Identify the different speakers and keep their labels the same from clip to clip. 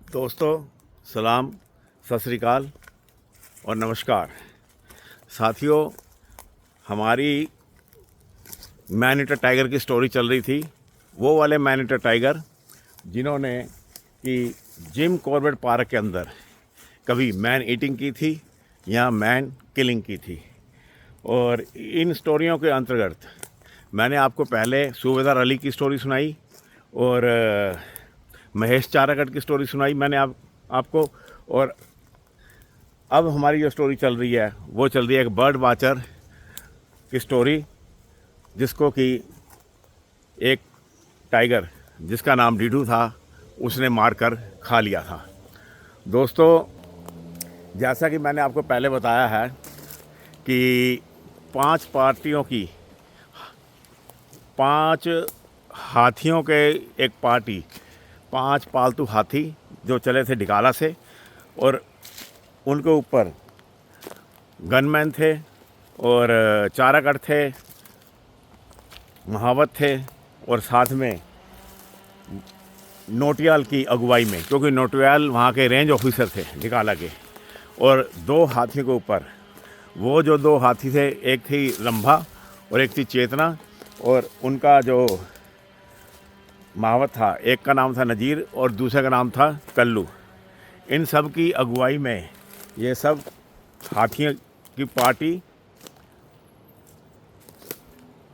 Speaker 1: दोस्तों, सलाम, सत श्री अकाल और नमस्कार। साथियों, हमारी मैन ईटर टाइगर की स्टोरी चल रही थी। वो वाले मैन ईटर टाइगर जिन्होंने कि जिम कॉर्बेट पार्क के अंदर कभी मैन ईटिंग की थी या मैन किलिंग की थी। और इन स्टोरियों के अंतर्गत मैंने आपको पहले सूबेदार अली की स्टोरी सुनाई और महेश चारागढ़ की स्टोरी सुनाई मैंने आपको। और अब हमारी जो स्टोरी चल रही है वो चल रही है एक बर्ड वाचर की स्टोरी, जिसको कि एक टाइगर जिसका नाम डीडू था उसने मारकर खा लिया था। दोस्तों, जैसा कि मैंने आपको पहले बताया है कि 5 पार्टियों की 5 हाथियों के एक पार्टी 5 पालतू हाथी जो चले थे डिकाला से, और उनके ऊपर गनमैन थे और चारागढ़ थे, महावत थे और साथ में नोटियाल की अगुवाई में, क्योंकि नोटियाल वहाँ के रेंज ऑफिसर थे डिकाला के। और 2 हाथियों के ऊपर वो जो 2 हाथी थे, एक थी रंभा और एक थी चेतना, और उनका जो महावत था, एक का नाम था नज़ीर और दूसरे का नाम था कल्लू। इन सब की अगुवाई में ये सब हाथियों की पार्टी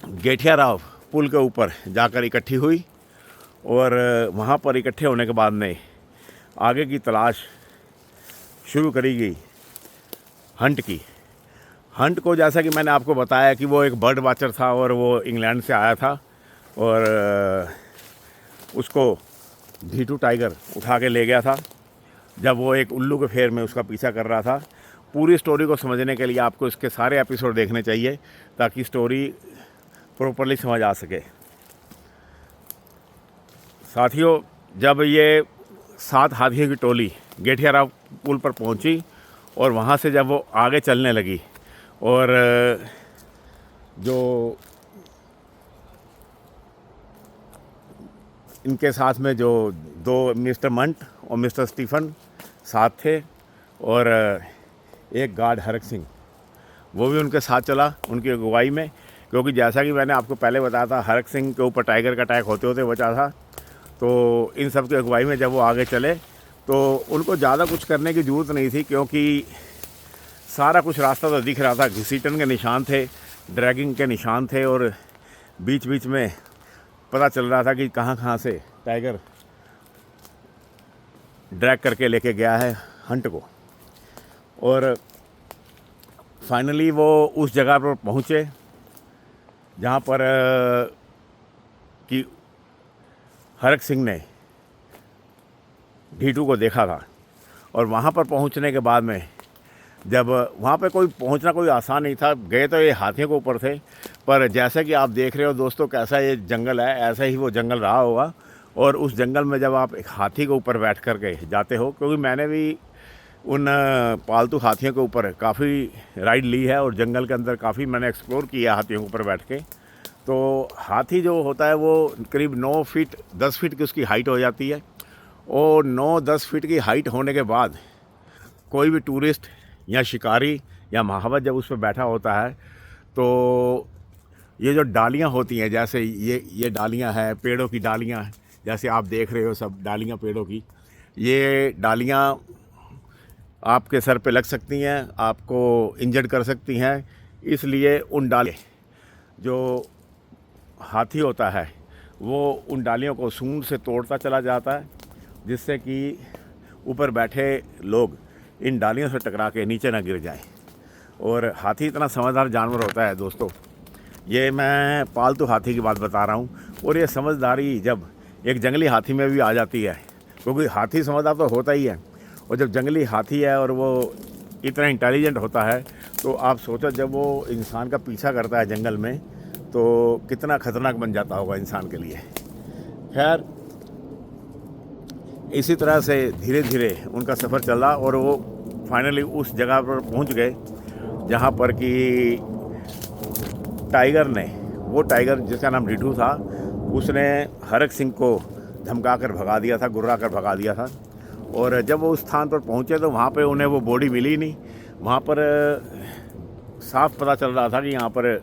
Speaker 1: गेठिया राव पुल के ऊपर जाकर इकट्ठी हुई। और वहाँ पर इकट्ठे होने के बाद में आगे की तलाश शुरू करी गई हंट की। हंट को जैसा कि मैंने आपको बताया कि वो एक बर्ड वाचर था और वो इंग्लैंड से आया था, और उसको ढीटू टाइगर उठा के ले गया था जब वो एक उल्लू के फेर में उसका पीछा कर रहा था। पूरी स्टोरी को समझने के लिए आपको इसके सारे एपिसोड देखने चाहिए ताकि स्टोरी प्रॉपरली समझ आ सके। साथियों, जब ये 7 हाथियों की टोली गेठियाराव पुल पर पहुंची और वहाँ से जब वो आगे चलने लगी, और जो इनके साथ में जो 2 मिस्टर मंट और मिस्टर स्टीफन साथ थे, और एक गार्ड हरक सिंह वो भी उनके साथ चला उनकी अगुवाई में। क्योंकि जैसा कि मैंने आपको पहले बताया था, हरक सिंह के ऊपर टाइगर का अटैक होते होते बचा था। तो इन सब की अगुवाई में जब वो आगे चले तो उनको ज़्यादा कुछ करने की ज़रूरत नहीं थी, क्योंकि सारा कुछ रास्ता तो दिख रहा था। घसीटन के निशान थे, ड्रैगिंग के निशान थे, और बीच बीच में पता चल रहा था कि कहाँ कहाँ से टाइगर ड्रैग करके लेके गया है हंट को। और फाइनली वो उस जगह पर पहुँचे जहाँ पर कि हरक सिंह ने ढीटू को देखा था। और वहाँ पर पहुँचने के बाद में जब वहाँ पे पहुँचना कोई आसान नहीं था, गए तो ये हाथियों के ऊपर थे, पर जैसा कि आप देख रहे हो दोस्तों कैसा ये जंगल है, ऐसा ही वो जंगल रहा होगा। और उस जंगल में जब आप एक हाथी के ऊपर बैठ कर के जाते हो, क्योंकि मैंने भी उन पालतू हाथियों के ऊपर काफ़ी राइड ली है और जंगल के अंदर काफ़ी मैंने एक्सप्लोर किया हाथियों के ऊपर बैठ के। तो हाथी जो होता है वो करीब 9 फीट 10 फीट की उसकी हाइट हो जाती है, और 9-10 फीट की हाइट होने के बाद कोई भी टूरिस्ट या शिकारी या महावत जब उस पर बैठा होता है तो ये जो डालियाँ होती हैं, जैसे ये डालियाँ हैं, पेड़ों की डालियाँ, जैसे आप देख रहे हो सब डालियाँ पेड़ों की, ये डालियाँ आपके सर पे लग सकती हैं, आपको इंजर्ड कर सकती हैं। इसलिए उन जो हाथी होता है वो उन डालियों को सूंड से तोड़ता चला जाता है, जिससे कि ऊपर बैठे लोग इन डालियों से टकरा के नीचे ना गिर जाएं। और हाथी इतना समझदार जानवर होता है दोस्तों, ये मैं पालतू हाथी की बात बता रहा हूँ। और ये समझदारी जब एक जंगली हाथी में भी आ जाती है, क्योंकि हाथी समझदार तो होता ही है, और जब जंगली हाथी है और वो इतना इंटेलिजेंट होता है, तो आप सोचो जब वो इंसान का पीछा करता है जंगल में तो कितना ख़तरनाक बन जाता होगा इंसान के लिए। खैर, इसी तरह से धीरे धीरे उनका सफ़र चला और वो फाइनली उस जगह पर पहुंच गए जहां पर कि टाइगर ने, वो टाइगर जिसका नाम डीडू था, उसने हरक सिंह को धमका कर भगा दिया था, गुर्रा कर भगा दिया था। और जब वो उस स्थान पर पहुँचे तो वहाँ पे उन्हें वो बॉडी मिली नहीं। वहाँ पर साफ पता चल रहा था कि यहाँ पर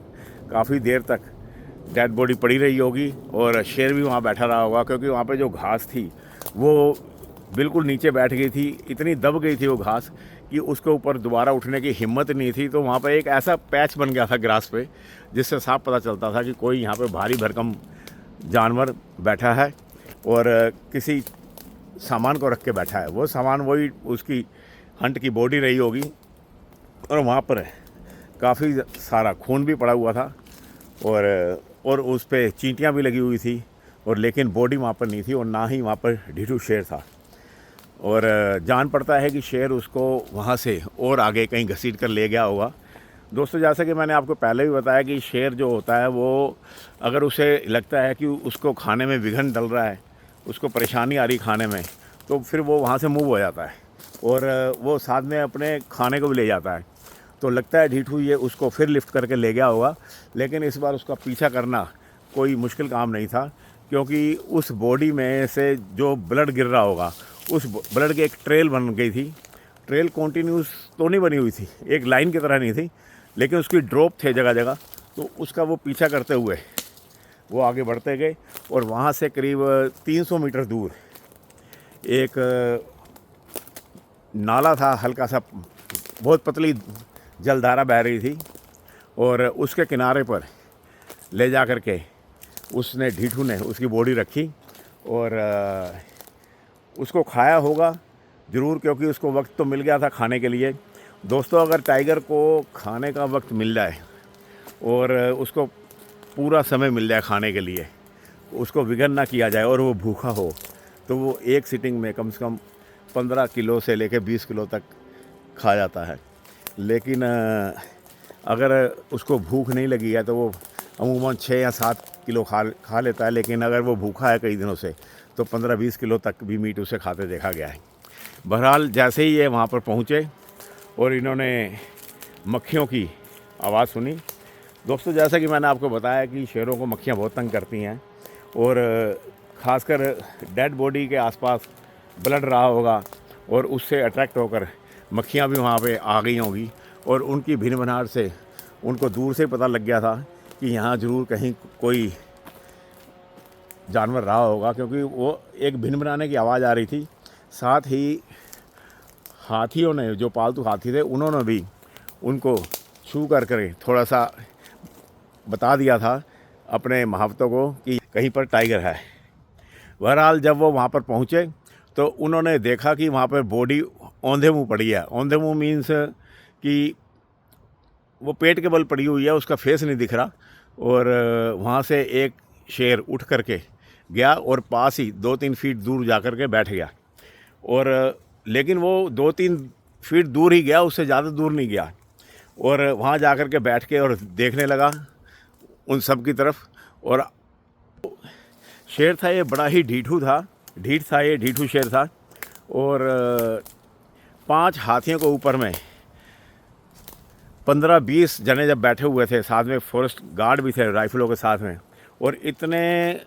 Speaker 1: काफ़ी देर तक डेड बॉडी पड़ी रही होगी और शेर भी वहाँ बैठा रहा होगा, क्योंकि वहाँ पे जो घास थी वो बिल्कुल नीचे बैठ गई थी। इतनी दब गई थी वो घास कि उसके ऊपर दोबारा उठने की हिम्मत नहीं थी। तो वहाँ पर एक ऐसा पैच बन गया था ग्रास पे, जिससे साफ पता चलता था कि कोई यहाँ पे भारी भरकम जानवर बैठा है और किसी सामान को रख के बैठा है। वो सामान वही उसकी हंट की बॉडी रही होगी। और वहाँ पर काफ़ी सारा खून भी पड़ा हुआ था और उस पर चींटियाँ भी लगी हुई थी, और लेकिन बॉडी वहाँ पर नहीं थी और ना ही वहाँ पर ढीठू शेर था। और जान पड़ता है कि शेर उसको वहाँ से और आगे कहीं घसीट कर ले गया होगा। दोस्तों, जैसा कि मैंने आपको पहले भी बताया कि शेर जो होता है वो अगर उसे लगता है कि उसको खाने में विघन डल रहा है, उसको परेशानी आ रही खाने में, तो फिर वो वहाँ से मूव हो जाता है और वो साथ में अपने खाने को भी ले जाता है। तो लगता है ढीठू ये उसको फिर लिफ्ट करके ले गया होगा, लेकिन इस बार उसका पीछा करना कोई मुश्किल काम नहीं था, क्योंकि उस बॉडी में से जो ब्लड गिर रहा होगा, उस ब्लड की एक ट्रेल बन गई थी। ट्रेल कॉन्टीन्यूस तो नहीं बनी हुई थी, एक लाइन की तरह नहीं थी, लेकिन उसकी ड्रॉप थे जगह जगह। तो उसका वो पीछा करते हुए वो आगे बढ़ते गए और वहाँ से करीब 300 मीटर दूर एक नाला था, हल्का सा बहुत पतली जलधारा बह रही थी, और उसके किनारे पर ले जा कर के उसने ढीठू ने उसकी बॉडी रखी और उसको खाया होगा ज़रूर, क्योंकि उसको वक्त तो मिल गया था खाने के लिए। दोस्तों, अगर टाइगर को खाने का वक्त मिल जाए और उसको पूरा समय मिल जाए खाने के लिए, उसको विघन ना किया जाए और वो भूखा हो, तो वो एक सिटिंग में कम से कम 15 किलो से लेकर 20 किलो तक खा जाता है। लेकिन अगर उसको भूख नहीं लगी है तो वो अमूमन 6 या 7 किलो खा लेता है। लेकिन अगर वो भूखा है कई दिनों से तो 15-20 किलो तक भी मीट उसे खाते देखा गया है। बहरहाल, जैसे ही ये वहाँ पर पहुँचे और इन्होंने मक्खियों की आवाज़ सुनी। दोस्तों, जैसा कि मैंने आपको बताया कि शेरों को मक्खियाँ बहुत तंग करती हैं, और ख़ासकर डेड बॉडी के आसपास ब्लड रहा होगा और उससे अट्रैक्ट होकर मक्खियाँ भी वहाँ पे आ गई होंगी, और उनकी भिनभिनाहट से उनको दूर से पता लग गया था कि यहाँ ज़रूर कहीं कोई जानवर रहा होगा, क्योंकि वो एक भिनभिनाने की आवाज़ आ रही थी। साथ ही हाथियों ने, जो पालतू हाथी थे, उन्होंने भी उनको छू कर थोड़ा सा बता दिया था अपने महावतों को कि कहीं पर टाइगर है। बहरहाल, जब वो वहाँ पर पहुँचे तो उन्होंने देखा कि वहाँ पर बॉडी औंधे मुँह पड़ी है। औंधे मुँह मीन्स कि वो पेट के बल पड़ी हुई है, उसका फेस नहीं दिख रहा। और वहाँ से एक शेर उठ करके गया और पास ही 2-3 फीट दूर जा कर के बैठ गया। और लेकिन वो 2-3 फीट दूर ही गया, उससे ज़्यादा दूर नहीं गया, और वहाँ जा कर के बैठ के और देखने लगा उन सब की तरफ। और शेर था ये, बड़ा ही ढीठू था, ढीठ था ये, ढीठू शेर था। और 5 हाथियों के ऊपर में 15-20 जने जब बैठे हुए थे, साथ में फॉरेस्ट गार्ड भी थे राइफलों के साथ में, और इतने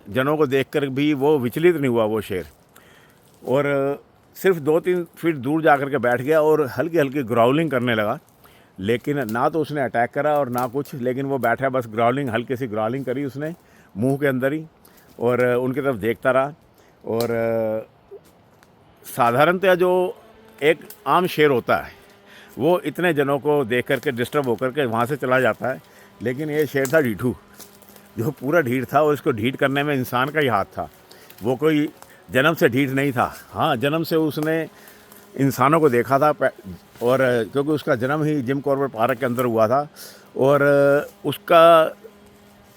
Speaker 1: जनों को देखकर भी वो विचलित नहीं हुआ वो शेर, और सिर्फ 2-3 फीट दूर जा कर के बैठ गया और हल्की हल्की ग्राउलिंग करने लगा। लेकिन ना तो उसने अटैक करा और ना कुछ, लेकिन वो बैठा बस ग्राउलिंग, हल्की सी ग्राउलिंग करी उसने मुंह के अंदर ही, और उनकी तरफ देखता रहा। और साधारणतः जो एक आम शेर होता है वो इतने जनों को देख करके डिस्टर्ब होकर के वहाँ से चला जाता है, लेकिन ये शेर था ढीठू, जो पूरा ढीठ था, और इसको ढीठ करने में इंसान का ही हाथ था। वो कोई जन्म से ढीठ नहीं था। हाँ, जन्म से उसने इंसानों को देखा था, और क्योंकि उसका जन्म ही जिम कॉर्बेट पार्क के अंदर हुआ था, और उसका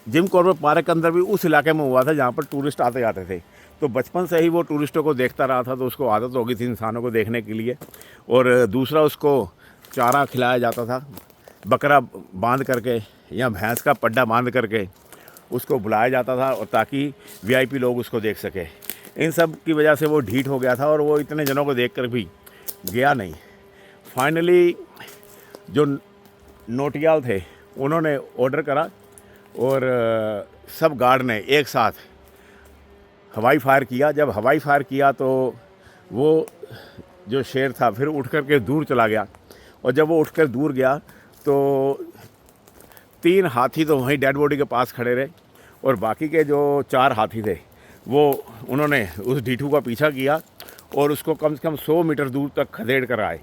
Speaker 1: जिम कॉर्बेट पार्क के अंदर भी उस इलाके में हुआ था जहाँ पर टूरिस्ट आते जाते थे। तो बचपन से ही वो टूरिस्टों को देखता रहा था, तो उसको आदत हो गई थी इंसानों को देखने के लिए। और दूसरा, उसको चारा खिलाया जाता था, बकरा बांध करके या भैंस का पड्डा बांध करके उसको बुलाया जाता था, और ताकि वीआईपी लोग उसको देख सके। इन सब की वजह से वो ढीठ हो गया था और वो इतने जनों को देखकर भी गया नहीं। फाइनली जो नोटियाल थे उन्होंने ऑर्डर करा, और सब गार्ड ने एक साथ हवाई फायर किया। जब हवाई फायर किया तो वो जो शेर था फिर उठ कर के दूर चला गया। और जब वो उठ कर दूर गया तो 3 हाथी तो वहीं डेड बॉडी के पास खड़े रहे, और बाकी के जो 4 हाथी थे वो उन्होंने उस ढीठू का पीछा किया और उसको कम से कम 100 मीटर दूर तक खदेड़ कर आए।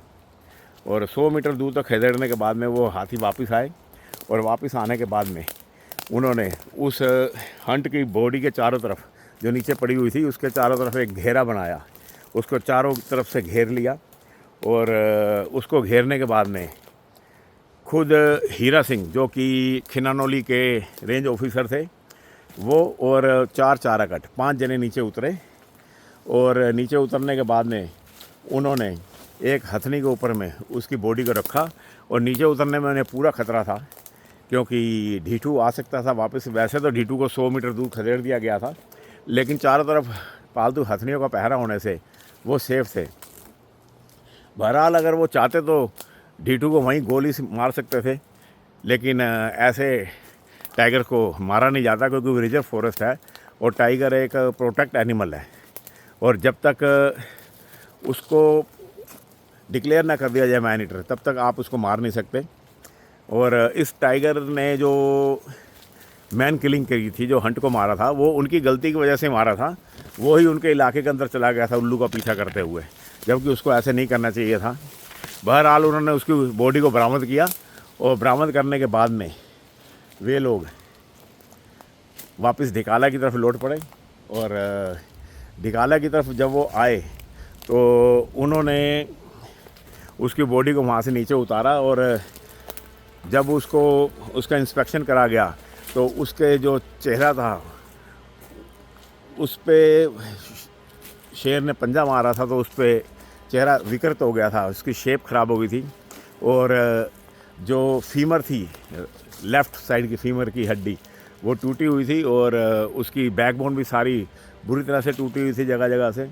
Speaker 1: और 100 मीटर दूर तक खदेड़ने के बाद में वो हाथी वापस आए, और वापस आने के बाद में उन्होंने उस हंट की बॉडी के चारों तरफ जो नीचे पड़ी हुई थी उसके चारों तरफ एक घेरा बनाया, उसको चारों तरफ से घेर लिया। और उसको घेरने के बाद में खुद हीरा सिंह जो कि खिनानौली के रेंज ऑफिसर थे वो और 4 चाराकट 5 जने नीचे उतरे। और नीचे उतरने के बाद में उन्होंने एक हथनी के ऊपर में उसकी बॉडी को रखा, और नीचे उतरने में उन्हें पूरा खतरा था क्योंकि ढीठू आ सकता था वापस। वैसे तो ढीठू को 100 मीटर दूर खदेड़ दिया गया था, लेकिन चारों तरफ पालतू हथनियों का पहरा होने से वो सेफ थे। बहरहाल अगर वो चाहते तो ढीठू को वहीं गोली से मार सकते थे, लेकिन ऐसे टाइगर को मारा नहीं जाता क्योंकि वो रिजर्व फॉरेस्ट है और टाइगर एक प्रोटेक्ट एनिमल है। और जब तक उसको डिक्लेयर ना कर दिया जाए मैन ईटर तब तक आप उसको मार नहीं सकते। और इस टाइगर ने जो मैन किलिंग करी थी, जो हंट को मारा था, वो उनकी गलती की वजह से मारा था। वो ही उनके इलाके के अंदर चला गया था उल्लू का पीछा करते हुए, जबकि उसको ऐसे नहीं करना चाहिए था। बहरहाल उन्होंने उसकी बॉडी को बरामद किया, और बरामद करने के बाद में वे लोग वापस ढिकाला की तरफ लौट पड़े। और ढिकाला की तरफ जब वो आए तो उन्होंने उसकी बॉडी को वहाँ से नीचे उतारा, और जब उसका इंस्पेक्शन करा गया तो उसके जो चेहरा था उस पर शेर ने पंजा मारा था, तो उस पर चेहरा विकृत हो गया था, उसकी शेप ख़राब हो गई थी। और जो फीमर थी, लेफ़्ट साइड की फीमर की हड्डी वो टूटी हुई थी, और उसकी बैकबोन भी सारी बुरी तरह से टूटी हुई थी जगह जगह से,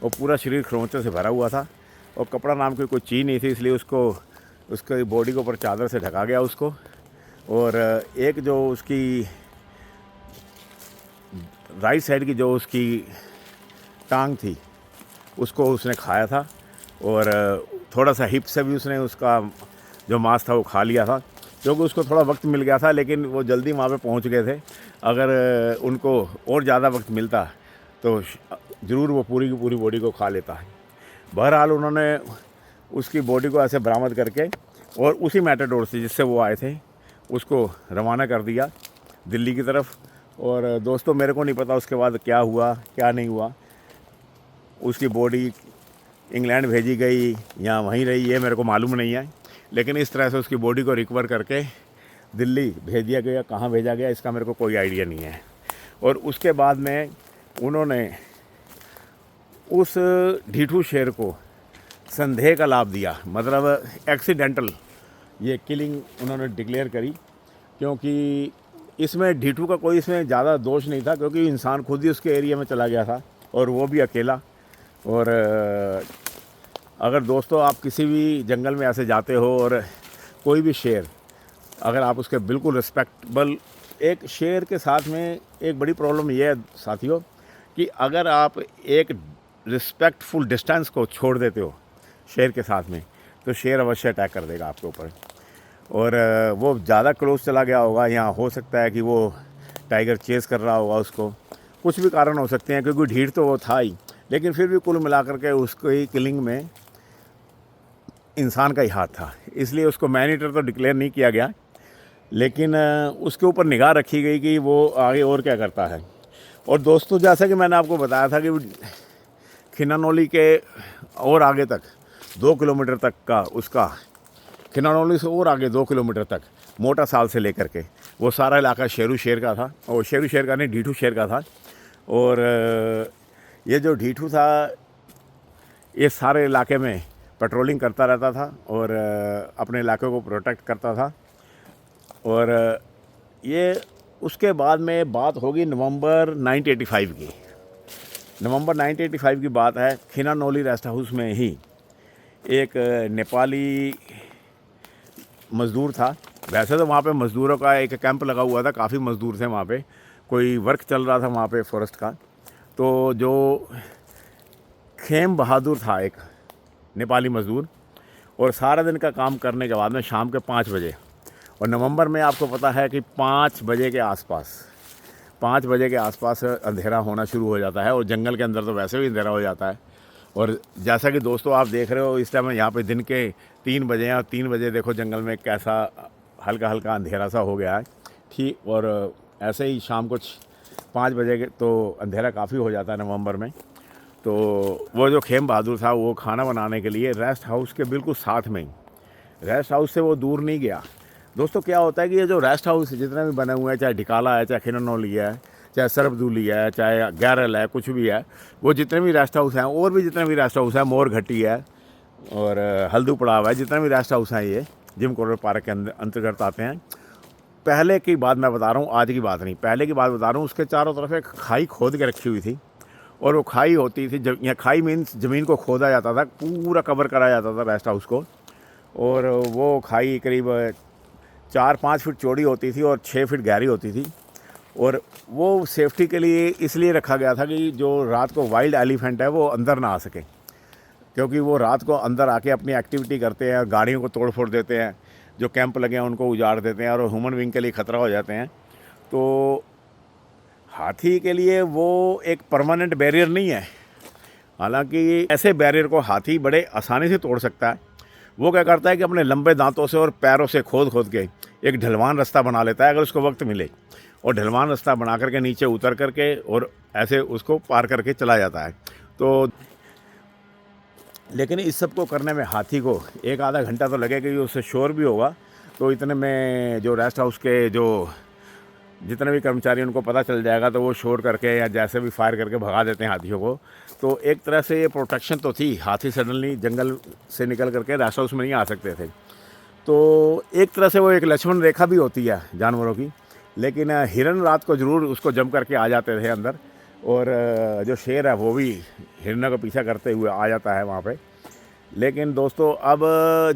Speaker 1: और पूरा शरीर खरोंचों से भरा हुआ था, और कपड़ा नाम की कोई चीज़ नहीं थी, इसलिए उसको उसकी बॉडी के ऊपर चादर से ढका गया उसको। और एक जो उसकी राइट साइड की जो उसकी टांग थी उसको उसने खाया था, और थोड़ा सा हिप से भी उसने उसका जो मांस था वो खा लिया था, क्योंकि उसको थोड़ा वक्त मिल गया था, लेकिन वो जल्दी वहाँ पे पहुँच गए थे। अगर उनको और ज़्यादा वक्त मिलता तो ज़रूर वो पूरी की पूरी बॉडी को खा लेता है। बहरहाल उन्होंने उसकी बॉडी को ऐसे बरामद करके और उसी मैटाडोर से जिससे वो आए थे उसको रवाना कर दिया दिल्ली की तरफ। और दोस्तों, मेरे को नहीं पता उसके बाद क्या हुआ क्या नहीं हुआ, उसकी बॉडी इंग्लैंड भेजी गई या वहीं रही, ये मेरे को मालूम नहीं है, लेकिन इस तरह से उसकी बॉडी को रिकवर करके दिल्ली भेज दिया गया। कहाँ भेजा गया इसका मेरे को कोई आइडिया नहीं है। और उसके बाद में उन्होंने उस ढीठू शेर को संदेह का लाभ दिया, मतलब एक्सीडेंटल ये किलिंग उन्होंने डिक्लेयर करी, क्योंकि इसमें ढीठू का कोई इसमें ज़्यादा दोष नहीं था, क्योंकि इंसान खुद ही उसके एरिया में चला गया था और वो भी अकेला। और अगर दोस्तों आप किसी भी जंगल में ऐसे जाते हो और कोई भी शेर, अगर आप उसके बिल्कुल रिस्पेक्टेबल, एक शेर के साथ में एक बड़ी प्रॉब्लम ये है साथियों कि अगर आप एक रिस्पेक्टफुल डिस्टेंस को छोड़ देते हो शेर के साथ में, तो शेर अवश्य अटैक कर देगा आपके ऊपर। और वो ज़्यादा क्लोज चला गया होगा, या हो सकता है कि वो टाइगर चेस कर रहा होगा उसको, कुछ भी कारण हो सकते हैं, क्योंकि ढीठ तो वो था ही, लेकिन फिर भी कुल मिलाकर के उसकी किलिंग में इंसान का ही हाथ था, इसलिए उसको मैन ईटर तो डिक्लेयर नहीं किया गया, लेकिन उसके ऊपर निगाह रखी गई कि वो आगे और क्या करता है। और दोस्तों, जैसा कि मैंने आपको बताया था कि खिनानौली के और आगे तक 2 किलोमीटर तक का उसका, खिनानौली से और आगे 2 किलोमीटर तक मोटा साल से लेकर के वो सारा इलाका शेरू शेर का था, और शेरू शेर का नहीं, ढीठू शेर का था। और ये जो ढीठू था ये सारे इलाके में पेट्रोलिंग करता रहता था और अपने इलाके को प्रोटेक्ट करता था। और ये उसके बाद में बात होगी नवंबर 1985 की। नवंबर 1985 की बात है, खिनानौली रेस्ट हाउस में ही एक नेपाली मज़दूर था। वैसे तो वहाँ पे मज़दूरों का एक कैंप लगा हुआ था, काफ़ी मज़दूर थे वहाँ पे, कोई वर्क चल रहा था वहाँ पे फॉरेस्ट का। तो जो खेम बहादुर था एक नेपाली मज़दूर, और सारा दिन का काम करने के बाद में शाम के 5 बजे, और नवंबर में आपको पता है कि 5 बजे के आसपास अंधेरा होना शुरू हो जाता है, और जंगल के अंदर तो वैसे भी अंधेरा हो जाता है। और जैसा कि दोस्तों आप देख रहे हो इस टाइम यहाँ पे दिन के 3 बजे हैं, और 3 बजे देखो जंगल में कैसा हल्का हल्का अंधेरा सा हो गया है, ठीक। और ऐसे ही शाम को 5 बजे के तो अंधेरा काफ़ी हो जाता है नवंबर में। तो वो जो खेम बहादुर था वो खाना बनाने के लिए रेस्ट हाउस के बिल्कुल साथ में ही, रेस्ट हाउस से वो दूर नहीं गया। दोस्तों क्या होता है कि ये जो रेस्ट हाउस जितने भी बने हुए हैं, चाहे ढिकाला है, चाहे खिननौली है, चाहे सरबदूली है, चाहे गैरल है, कुछ भी है, वो जितने भी रेस्ट हाउस हैं, और भी जितने भी रेस्ट हाउस हैं, मोर घट्टी है और हल्दू पड़ाव है, जितने भी रेस्ट हाउस हैं ये जिम कॉर्बेट पार्क के अंतर्गत आते हैं। पहले की बात मैं बता रहा हूँ, आज की बात नहीं, पहले की बात बता रहा हूँ। उसके चारों तरफ एक खाई खोद के रखी हुई थी, और वो खाई होती थी या खाई मीन्स ज़मीन को खोदा जाता था, पूरा कवर कराया जाता था रेस्ट हाउस को। और वो खाई करीब 4-5 फीट चौड़ी होती थी और 6 फीट गहरी होती थी। और वो सेफ्टी के लिए इसलिए रखा गया था कि जो रात को वाइल्ड एलिफेंट है वो अंदर ना आ सके, क्योंकि वो रात को अंदर आके अपनी एक्टिविटी करते हैं, गाड़ियों को तोड़ फोड़ देते हैं, जो कैंप लगे हैं उनको उजाड़ देते हैं, और ह्यूमन बीइंग के लिए ख़तरा हो जाते हैं। तो हाथी के लिए वो एक परमानेंट बैरियर नहीं है। हालांकि ऐसे बैरियर को हाथी बड़े आसानी से तोड़ सकता है। वो क्या करता है कि अपने लंबे दांतों से और पैरों से खोद के एक ढलवान रास्ता बना लेता है, अगर उसको वक्त मिले, और ढलवान रास्ता बना करके नीचे उतर करके और ऐसे उसको पार करके चला जाता है। तो लेकिन इस सब को करने में हाथी को 1-आधा घंटा तो लगेगा कि उससे शोर भी होगा। तो इतने में जो रेस्ट हाउस के जो जितने भी कर्मचारी उनको पता चल जाएगा, तो वो शोर करके या जैसे भी फायर करके भगा देते हैं हाथियों को। तो एक तरह से ये प्रोटेक्शन तो थी, हाथी सडनली जंगल से निकल करके रेस्ट हाउस में नहीं आ सकते थे। तो एक तरह से वो एक लक्ष्मण रेखा भी होती है जानवरों की। लेकिन हिरन रात को ज़रूर उसको जम करके आ जाते थे अंदर, और जो शेर है वो भी हिरन को पीछा करते हुए आ जाता है वहाँ पे। लेकिन दोस्तों अब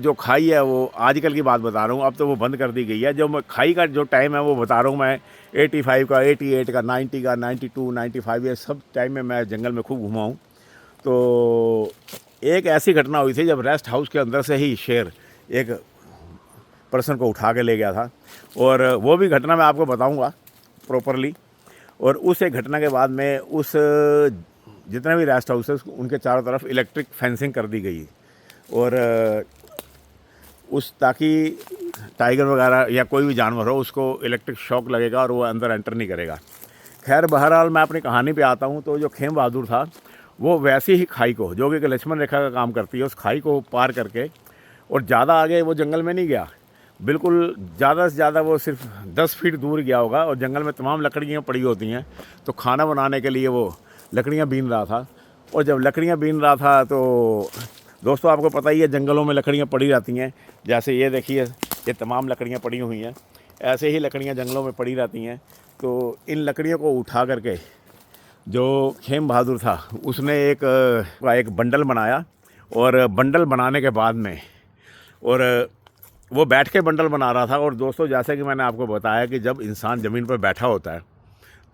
Speaker 1: जो खाई है वो आजकल की बात बता रहा हूँ, अब तो वो बंद कर दी गई है। जो खाई का जो टाइम है वो बता रहा हूँ मैं, 85 का, 88 का, 90 का, 92, 95, ये सब टाइम में मैं जंगल में खूब घुमा हूँ। तो एक ऐसी घटना हुई थी जब रेस्ट हाउस के अंदर से ही शेर एक पर्सन को उठा के ले गया था, और वो भी घटना मैं आपको बताऊंगा प्रॉपरली। और उस एक घटना के बाद में उस जितने भी रेस्ट हाउस है उनके चारों तरफ इलेक्ट्रिक फेंसिंग कर दी गई, और उस ताकि टाइगर वगैरह या कोई भी जानवर हो उसको इलेक्ट्रिक शॉक लगेगा और वो अंदर एंटर नहीं करेगा। खैर बहरहाल मैं अपनी कहानी पे आता हूँ। तो जो खेम बहादुर था वो वैसी ही खाई को, जो कि लक्ष्मण रेखा का काम करती है, उस खाई को पार करके और ज़्यादा आगे वो जंगल में नहीं गया, बिल्कुल ज़्यादा से ज़्यादा वो सिर्फ 10 फीट दूर गया होगा। और जंगल में तमाम लकड़ियाँ पड़ी होती हैं, तो खाना बनाने के लिए वो लकड़ियाँ बीन रहा था। और जब लकड़ियाँ बीन रहा था तो दोस्तों आपको पता ही है जंगलों में लकड़ियाँ पड़ी रहती हैं। जैसे ये देखिए, ये तमाम लकड़ियाँ पड़ी हुई हैं, ऐसे ही लकड़ियाँ जंगलों में पड़ी रहती हैं। तो इन लकड़ियों को उठा करके जो खेम बहादुर था उसने एक बंडल बनाया, और बंडल बनाने के बाद में और वो बैठ के बंडल बना रहा था। और दोस्तों जैसे कि मैंने आपको बताया कि जब इंसान ज़मीन पर बैठा होता है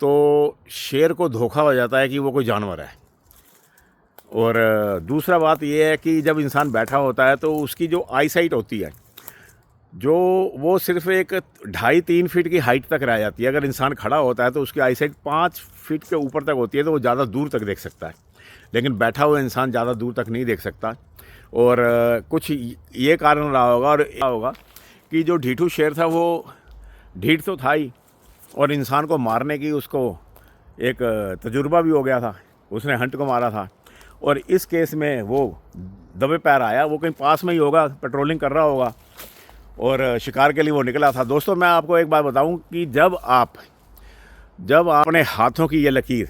Speaker 1: तो शेर को धोखा हो जाता है कि वो कोई जानवर है। और दूसरा बात ये है कि जब इंसान बैठा होता है तो उसकी जो आई साइट होती है, जो वो सिर्फ एक 2.5-3 फीट की हाइट तक रह जाती है। अगर इंसान खड़ा होता है तो उसकी आई साइट 5 फीट के ऊपर तक होती है, तो वो ज़्यादा दूर तक देख सकता है। लेकिन बैठा हुआ इंसान ज़्यादा दूर तक नहीं देख सकता। और कुछ ये कारण रहा होगा, और होगा कि जो ढीठू शेर था वो ढीठ तो था ही, और इंसान को मारने की उसको एक तजुर्बा भी हो गया था, उसने हंट को मारा था। और इस केस में वो दबे पैर आया, वो कहीं पास में ही होगा, पेट्रोलिंग कर रहा होगा, और शिकार के लिए वो निकला था। दोस्तों मैं आपको एक बात बताऊं कि जब आप अपने हाथों की ये लकीर,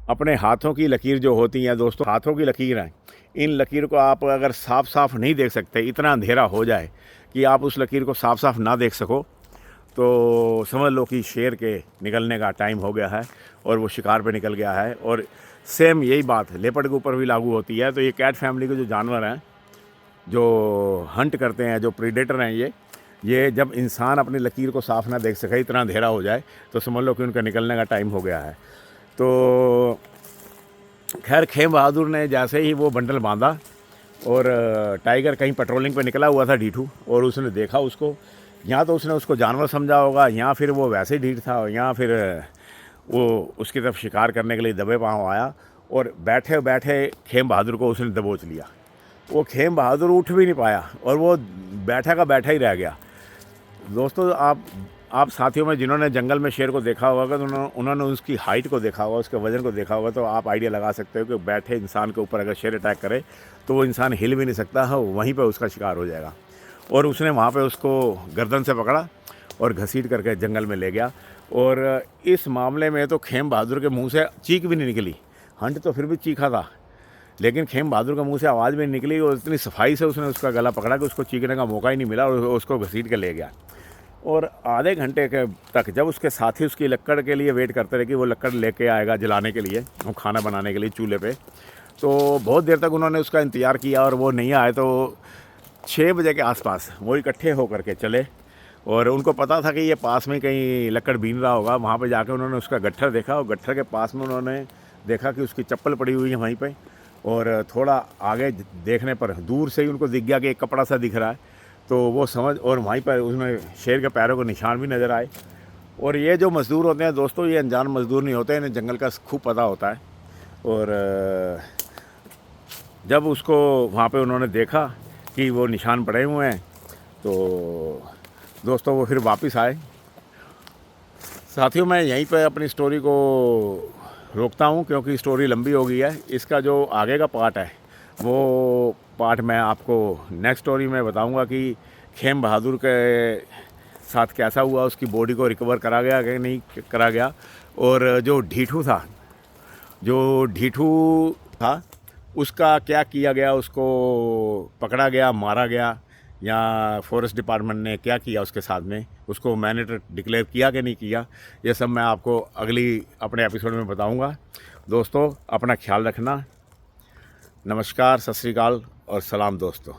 Speaker 1: अपने हाथों की लकीर जो होती हैं दोस्तों, हाथों की लकीर हैं, इन लकीर को आप अगर साफ साफ नहीं देख सकते, इतना अंधेरा हो जाए कि आप उस लकीर को साफ साफ ना देख सको, तो समझ लो कि शेर के निकलने का टाइम हो गया है और वो शिकार पे निकल गया है। और सेम यही बात लेपर्ड के ऊपर भी लागू होती है। तो ये कैट फैमिली के जो जानवर हैं, जो हंट करते हैं, जो प्रीडेटर हैं, ये जब इंसान अपनी लकीर को साफ ना देख सके, इतना अंधेरा हो जाए, तो समझ लो कि उनका निकलने का टाइम हो गया है। तो खैर खेम बहादुर ने जैसे ही वो बंडल बांधा और टाइगर कहीं पेट्रोलिंग पे निकला हुआ था ढीठू, और उसने देखा उसको, यहाँ तो उसने उसको जानवर समझा होगा, यहाँ फिर वो वैसे ही ढीठ था, यहाँ फिर वो उसकी तरफ शिकार करने के लिए दबे पाँव आया और बैठे बैठे खेम बहादुर को उसने दबोच लिया। वो खेम बहादुर उठ भी नहीं पाया और वो बैठा का बैठा ही रह गया। दोस्तों आप साथियों में जिन्होंने जंगल में शेर को देखा होगा तो उन्होंने उसकी हाइट को देखा होगा, उसके वज़न को देखा होगा, तो आप आइडिया लगा सकते हो कि बैठे इंसान के ऊपर अगर शेर अटैक करे तो वो इंसान हिल भी नहीं सकता है, वहीं पे उसका शिकार हो जाएगा। और उसने वहाँ पे उसको गर्दन से पकड़ा और घसीट करके जंगल में ले गया। और इस मामले में तो खेम बहादुर के मुँह से चीख भी नहीं निकली, हंट तो फिर भी चीखा था, लेकिन खेम बहादुर के मुँह से आवाज़ भी नहीं निकली और इतनी सफाई से उसने उसका गला पकड़ा कि उसको चीखने का मौका ही नहीं मिला और उसको घसीट के ले गया। और आधे घंटे के तक जब उसके साथी उसकी लक्कड़ के लिए वेट करते रहे कि वो लक्कड़ लेके आएगा जलाने के लिए, वो खाना बनाने के लिए चूल्हे पे, तो बहुत देर तक उन्होंने उसका इंतज़ार किया और वो नहीं आए। तो 6 बजे के आसपास वो इकट्ठे होकर के चले और उनको पता था कि ये पास में कहीं लक्कड़ बीन रहा होगा। वहाँ पे जाके उन्होंने उसका गट्ठर देखा और गट्ठर के पास में उन्होंने देखा कि उसकी चप्पल पड़ी हुई है वहीं पे, और थोड़ा आगे देखने पर दूर से ही उनको दिख गया कि एक कपड़ा सा दिख रहा है, तो वो समझ, और वहीं पर उसमें शेर के पैरों के निशान भी नज़र आए। और ये जो मज़दूर होते हैं दोस्तों, ये अनजान मज़दूर नहीं होते, इन्हें जंगल का खूब पता होता है। और जब उसको वहाँ पे उन्होंने देखा कि वो निशान पड़े हुए हैं तो दोस्तों वो फिर वापस आए। साथियों मैं यहीं पे अपनी स्टोरी को रोकता हूँ क्योंकि स्टोरी लंबी हो गई है। इसका जो आगे का पार्ट है वो पार्ट मैं आपको नेक्स्ट स्टोरी में बताऊंगा कि खेम बहादुर के साथ कैसा हुआ, उसकी बॉडी को रिकवर करा गया कि नहीं करा गया, और जो ढीठू था उसका क्या किया गया, उसको पकड़ा गया, मारा गया, या फॉरेस्ट डिपार्टमेंट ने क्या किया उसके साथ में, उसको मैंडेटरी डिक्लेयर किया कि नहीं किया, ये सब मैं आपको अपने एपिसोड में बताऊंगा। दोस्तों अपना ख्याल रखना। नमस्कार, सत श्री अकाल और सलाम दोस्तों।